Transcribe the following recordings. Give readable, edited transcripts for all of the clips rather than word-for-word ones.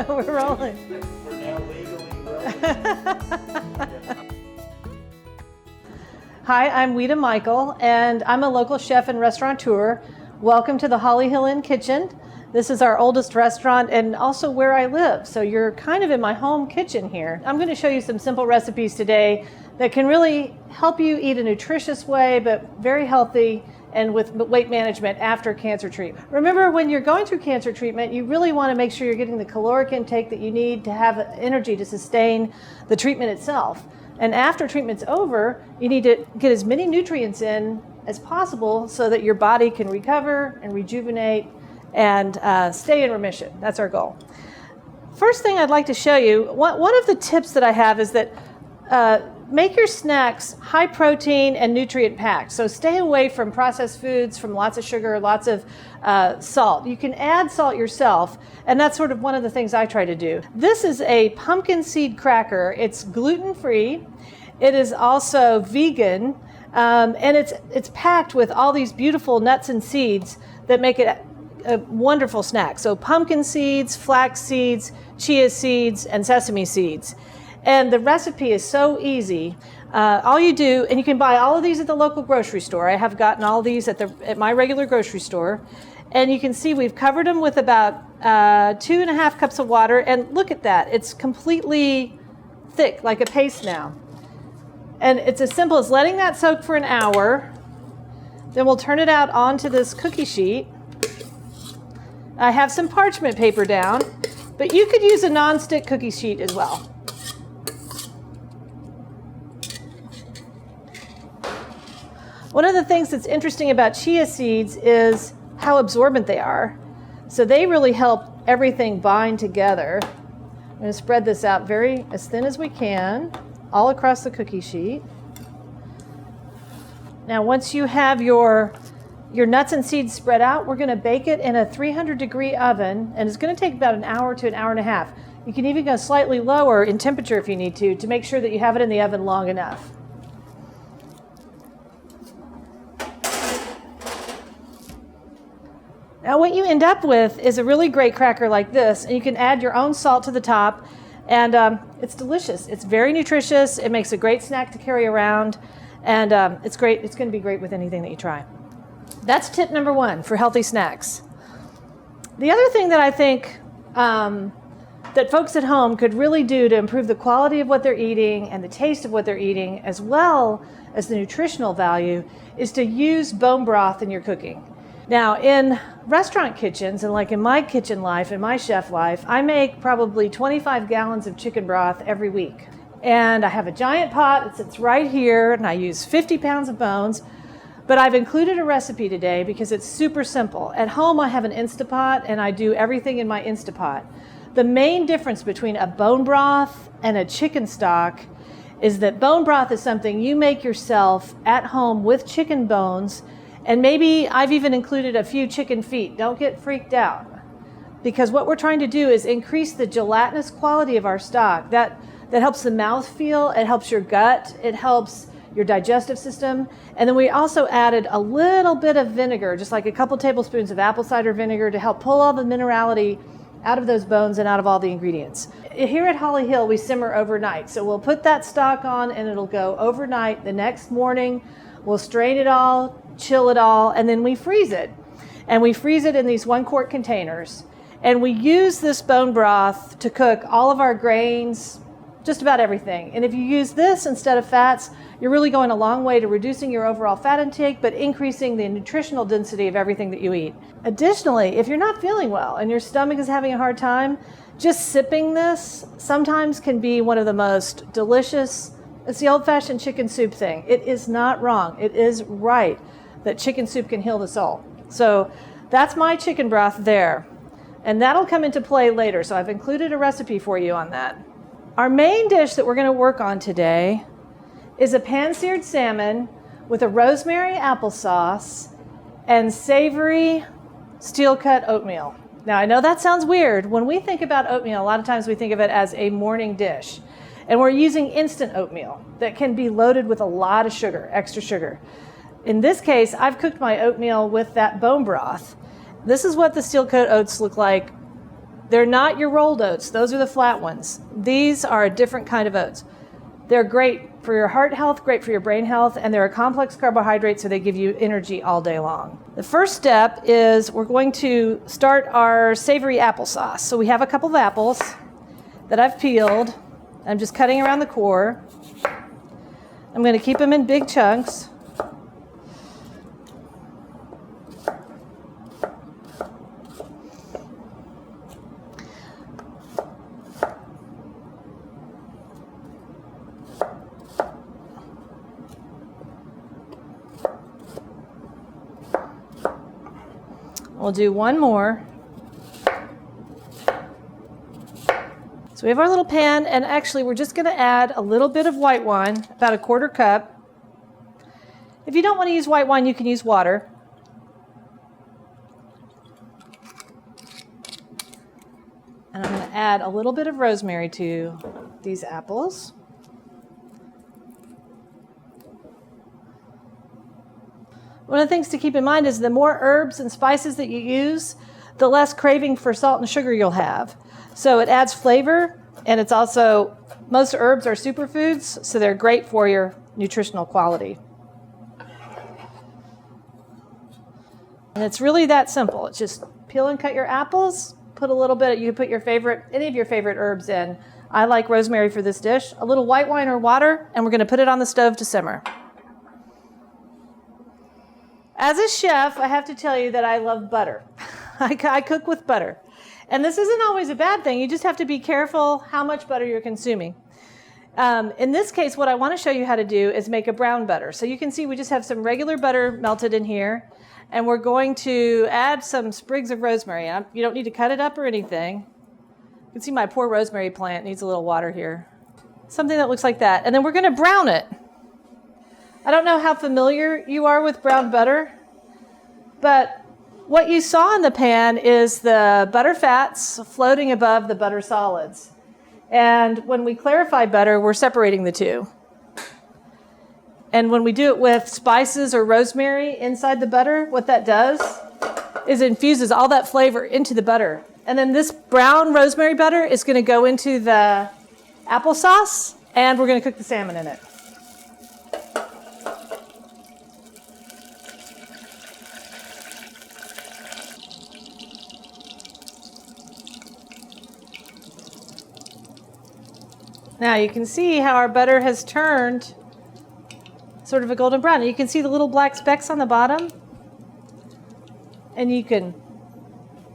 We're rolling. We're now legally rolling. Hi, I'm Weta Michael, and I'm a local chef and restaurateur. Welcome to the Holly Hill Inn Kitchen. This is our oldest restaurant and also where I live, so you're kind of in my home kitchen here. I'm going to show you some simple recipes today that can really help you eat a nutritious way, but very healthy and with weight management after cancer treatment. Remember, when you're going through cancer treatment, you really want to make sure you're getting the caloric intake that you need to have energy to sustain the treatment itself. And after treatment's over, you need to get as many nutrients in as possible so that your body can recover and rejuvenate and stay in remission. That's our goal. First thing I'd like to show you, one of the tips that I have is that make your snacks high protein and nutrient packed. So stay away from processed foods, from lots of sugar, lots of salt. You can add salt yourself, and that's sort of one of the things I try to do. This is a pumpkin seed cracker. It's gluten-free. It is also vegan, and it's packed with all these beautiful nuts and seeds that make it a wonderful snack. So pumpkin seeds, flax seeds, chia seeds, and sesame seeds. And the recipe is so easy. All you do, and you can buy all of these at the local grocery store. I have gotten all these at my regular grocery store. And you can see we've covered them with about 2.5 cups of water. And look at that. It's completely thick, like a paste now. And it's as simple as letting that soak for an hour. Then we'll turn it out onto this cookie sheet. I have some parchment paper down, but you could use a non-stick cookie sheet as well. One of the things that's interesting about chia seeds is how absorbent they are. So they really help everything bind together. I'm going to spread this out as thin as we can, all across the cookie sheet. Now, once you have your nuts and seeds spread out, we're going to bake it in a 300-degree oven, and it's going to take about an hour to an hour and a half. You can even go slightly lower in temperature if you need to make sure that you have it in the oven long enough. Now what you end up with is a really great cracker like this, and you can add your own salt to the top, and it's delicious. It's very nutritious. It makes a great snack to carry around, and it's great. It's going to be great with anything that you try. That's tip number 1 for healthy snacks. The other thing that I think that folks at home could really do to improve the quality of what they're eating and the taste of what they're eating, as well as the nutritional value, is to use bone broth in your cooking. Now, in restaurant kitchens, and like in my kitchen life, in my chef life, I make probably 25 gallons of chicken broth every week. And I have a giant pot that sits right here, and I use 50 pounds of bones. But I've included a recipe today because it's super simple. At home, I have an Instapot, and I do everything in my Instapot. The main difference between a bone broth and a chicken stock is that bone broth is something you make yourself at home with chicken bones. And maybe I've even included a few chicken feet. Don't get freaked out, because what we're trying to do is increase the gelatinous quality of our stock. That helps the mouthfeel, it helps your gut, it helps your digestive system. And then we also added a little bit of vinegar, just like a couple tablespoons of apple cider vinegar, to help pull all the minerality out of those bones and out of all the ingredients. Here at Holly Hill, we simmer overnight. So we'll put that stock on and it'll go overnight. The next morning, we'll strain it all, chill it all, and then we freeze it. And we freeze it in these 1-quart containers. And we use this bone broth to cook all of our grains, just about everything. And if you use this instead of fats, you're really going a long way to reducing your overall fat intake, but increasing the nutritional density of everything that you eat. Additionally, if you're not feeling well and your stomach is having a hard time, just sipping this sometimes can be one of the most delicious. It's the old-fashioned chicken soup thing. It is not wrong. It is right that chicken soup can heal the soul. So that's my chicken broth there. And that'll come into play later. So I've included a recipe for you on that. Our main dish that we're going to work on today is a pan-seared salmon with a rosemary applesauce and savory steel-cut oatmeal. Now, I know that sounds weird. When we think about oatmeal, a lot of times we think of it as a morning dish. And we're using instant oatmeal that can be loaded with a lot of sugar, extra sugar. In this case, I've cooked my oatmeal with that bone broth. This is what the steel cut oats look like. They're not your rolled oats. Those are the flat ones. These are a different kind of oats. They're great for your heart health, great for your brain health, and they're a complex carbohydrate, so they give you energy all day long. The first step is we're going to start our savory applesauce. So we have a couple of apples that I've peeled. I'm just cutting around the core. I'm going to keep them in big chunks. We'll do one more. So we have our little pan, and actually we're just going to add a little bit of white wine, about a 1/4 cup. If you don't want to use white wine, you can use water. And I'm going to add a little bit of rosemary to these apples. One of the things to keep in mind is the more herbs and spices that you use, the less craving for salt and sugar you'll have. So it adds flavor, and it's also, most herbs are superfoods, so they're great for your nutritional quality. And it's really that simple. It's just peel and cut your apples, put a little bit, you can put your favorite, any of your favorite herbs in. I like rosemary for this dish, a little white wine or water, and we're going to put it on the stove to simmer. As a chef, I have to tell you that I love butter. I cook with butter. And this isn't always a bad thing. You just have to be careful how much butter you're consuming. In this case, what I want to show you how to do is make a brown butter. So you can see we just have some regular butter melted in here. And we're going to add some sprigs of rosemary. You don't need to cut it up or anything. You can see my poor rosemary plant needs a little water here. Something that looks like that. And then we're going to brown it. I don't know how familiar you are with brown butter, but what you saw in the pan is the butter fats floating above the butter solids. And when we clarify butter, we're separating the two. And when we do it with spices or rosemary inside the butter, what that does is it infuses all that flavor into the butter. And then this brown rosemary butter is going to go into the applesauce, and we're going to cook the salmon in it. Now you can see how our butter has turned sort of a golden brown. And you can see the little black specks on the bottom. And you can,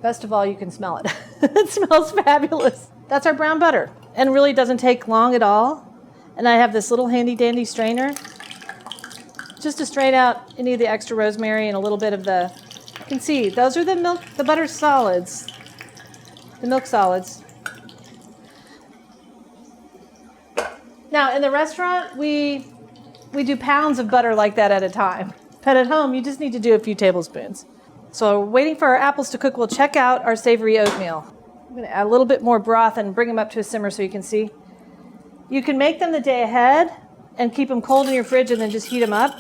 best of all, you can smell it. It smells fabulous. That's our brown butter. And really doesn't take long at all. And I have this little handy dandy strainer just to strain out any of the extra rosemary and a little bit of the, you can see, those are the butter solids, the milk solids. Now, in the restaurant, we do pounds of butter like that at a time. But at home, you just need to do a few tablespoons. So we're waiting for our apples to cook. We'll check out our savory oatmeal. I'm going to add a little bit more broth and bring them up to a simmer so you can see. You can make them the day ahead and keep them cold in your fridge and then just heat them up.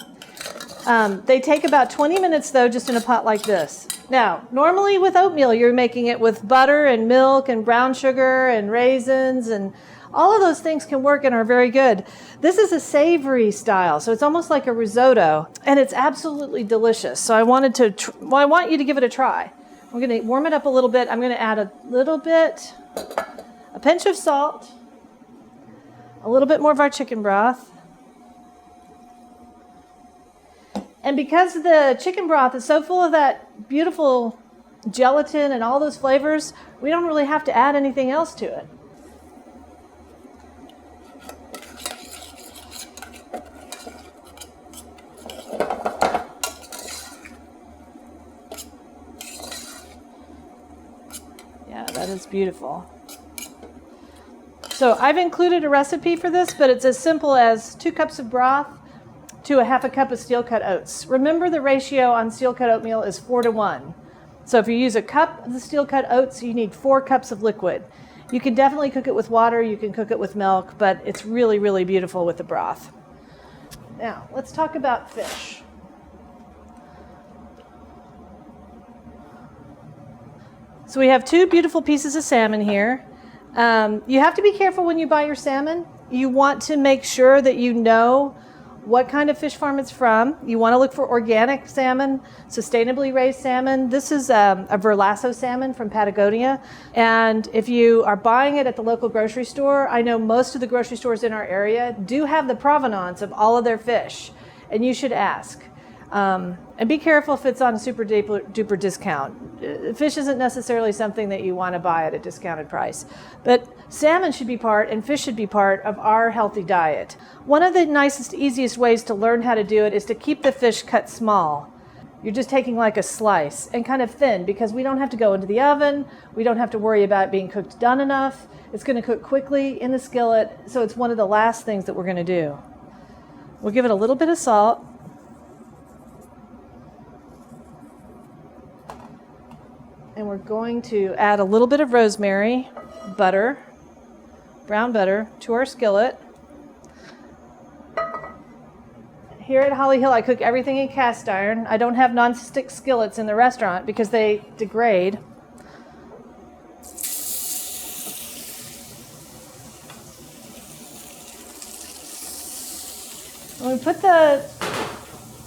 They take about 20 minutes, though, just in a pot like this. Now, normally with oatmeal, you're making it with butter and milk and brown sugar and raisins, and all of those things can work and are very good. This is a savory style, so it's almost like a risotto, and it's absolutely delicious. So I want you to give it a try. We're going to warm it up a little bit. I'm going to add a pinch of salt, a little bit more of our chicken broth. And because the chicken broth is so full of that beautiful gelatin and all those flavors, we don't really have to add anything else to it. Yeah, that is beautiful. So I've included a recipe for this, but it's as simple as 2 cups of broth to a 1/2 cup of steel-cut oats. Remember, the ratio on steel-cut oatmeal is 4 to 1. So if you use a cup of the steel-cut oats, you need 4 cups of liquid. You can definitely cook it with water, you can cook it with milk, but it's really, really beautiful with the broth. Now, let's talk about fish. So we have 2 beautiful pieces of salmon here. You have to be careful when you buy your salmon. You want to make sure that you know what kind of fish farm it's from. You want to look for organic salmon, sustainably raised salmon. This is a Verlasso salmon from Patagonia. And if you are buying it at the local grocery store, I know most of the grocery stores in our area do have the provenance of all of their fish, and you should ask. And be careful if it's on a super duper discount. Fish isn't necessarily something that you want to buy at a discounted price. But salmon should be part, and fish should be part of our healthy diet. One of the nicest, easiest ways to learn how to do it is to keep the fish cut small. You're just taking like a slice and kind of thin, because we don't have to go into the oven. We don't have to worry about it being cooked done enough. It's going to cook quickly in the skillet. So it's one of the last things that we're going to do. We'll give it a little bit of salt. And we're going to add a little bit of rosemary, butter, brown butter, to our skillet. Here at Holly Hill, I cook everything in cast iron. I don't have non-stick skillets in the restaurant because they degrade. When we put the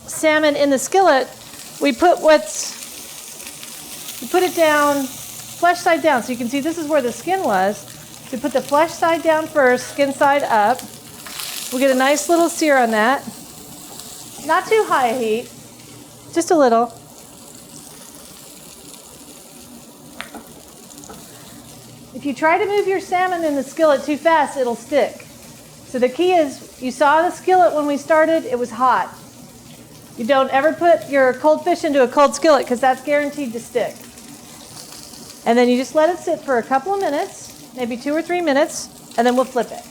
salmon in the skillet, we put it down, flesh side down. So you can see this is where the skin was. So we put the flesh side down first, skin side up. We'll get a nice little sear on that. Not too high a heat, just a little. If you try to move your salmon in the skillet too fast, it'll stick. So the key is, you saw the skillet when we started, it was hot. You don't ever put your cold fish into a cold skillet, because that's guaranteed to stick. And then you just let it sit for a couple of minutes, maybe 2 or 3 minutes, and then we'll flip it.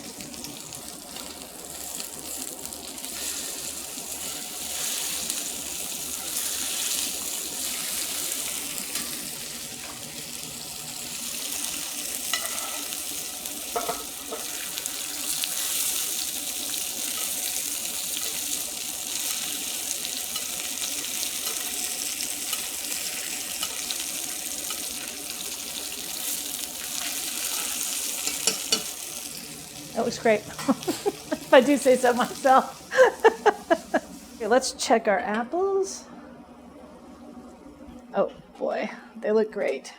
That was great, if I do say so myself. Okay, let's check our apples. Oh boy, they look great.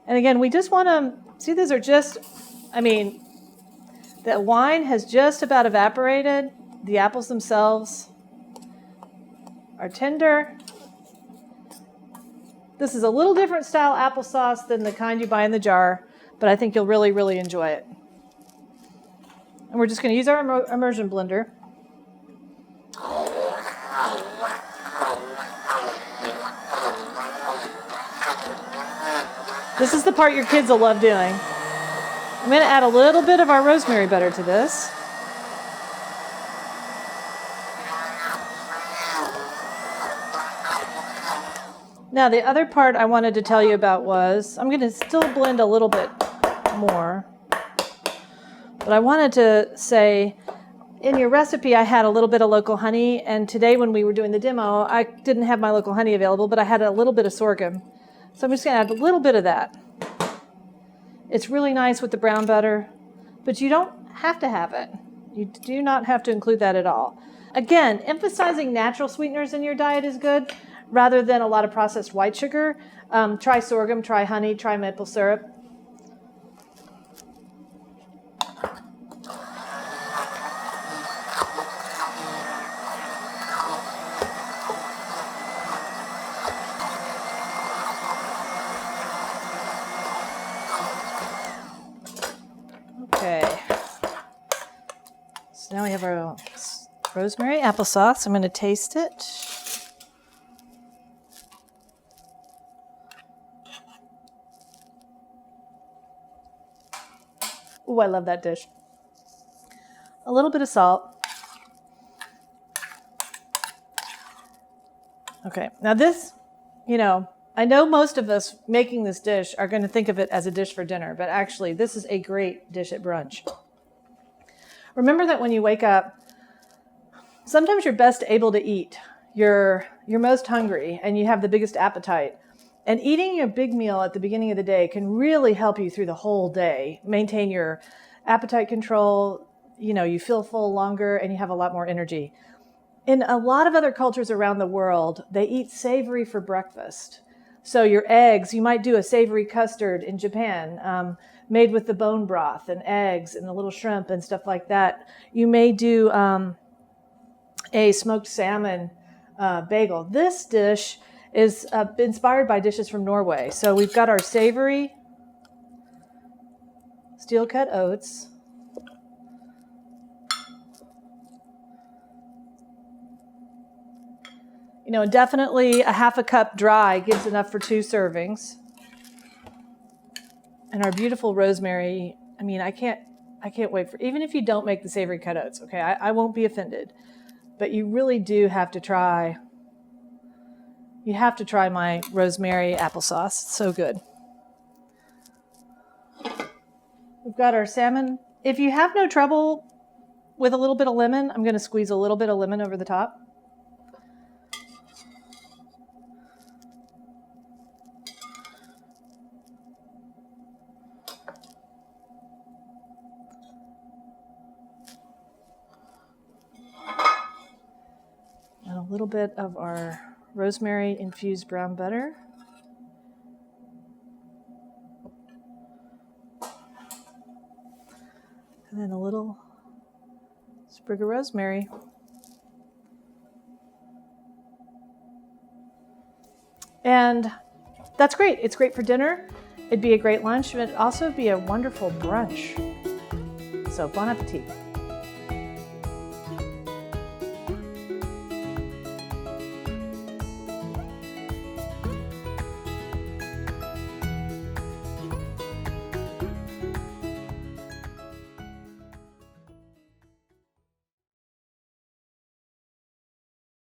And again, we just want to, see, these are just, the wine has just about evaporated. The apples themselves are tender. This is a little different style applesauce than the kind you buy in the jar, but I think you'll really, really enjoy it. And we're just going to use our immersion blender. This is the part your kids will love doing. I'm going to add a little bit of our rosemary butter to this. Now, the other part I wanted to tell you about was, I'm going to still blend a little bit more. But I wanted to say, in your recipe, I had a little bit of local honey, and today when we were doing the demo, I didn't have my local honey available, but I had a little bit of sorghum. So I'm just going to add a little bit of that. It's really nice with the brown butter, but you don't have to have it. You do not have to include that at all. Again, emphasizing natural sweeteners in your diet is good, rather than a lot of processed white sugar. Try sorghum, try honey, try maple syrup. Okay, so now we have our rosemary applesauce. I'm going to taste it. Ooh, I love that dish. A little bit of salt. Okay, now this, I know most of us making this dish are going to think of it as a dish for dinner, but actually this is a great dish at brunch. Remember that when you wake up, sometimes you're best able to eat. You're most hungry and you have the biggest appetite. And eating a big meal at the beginning of the day can really help you through the whole day, maintain your appetite control. You feel full longer and you have a lot more energy. In a lot of other cultures around the world, they eat savory for breakfast. So your eggs, you might do a savory custard in Japan, made with the bone broth and eggs and a little shrimp and stuff like that. You may do a smoked salmon bagel. This dish is inspired by dishes from Norway. So we've got our savory steel-cut oats. Definitely a half a cup dry gives enough for 2 servings. And our beautiful rosemary, I can't wait for, even if you don't make the savory cut oats, okay, I won't be offended. But you really do have to try, my rosemary applesauce. It's so good. We've got our salmon. If you have no trouble with a little bit of lemon, I'm going to squeeze a little bit of lemon over the top. And a little bit of our rosemary infused brown butter. And then a little sprig of rosemary. And that's great. It's great for dinner. It'd be a great lunch, but it'd also be a wonderful brunch. So bon appetit.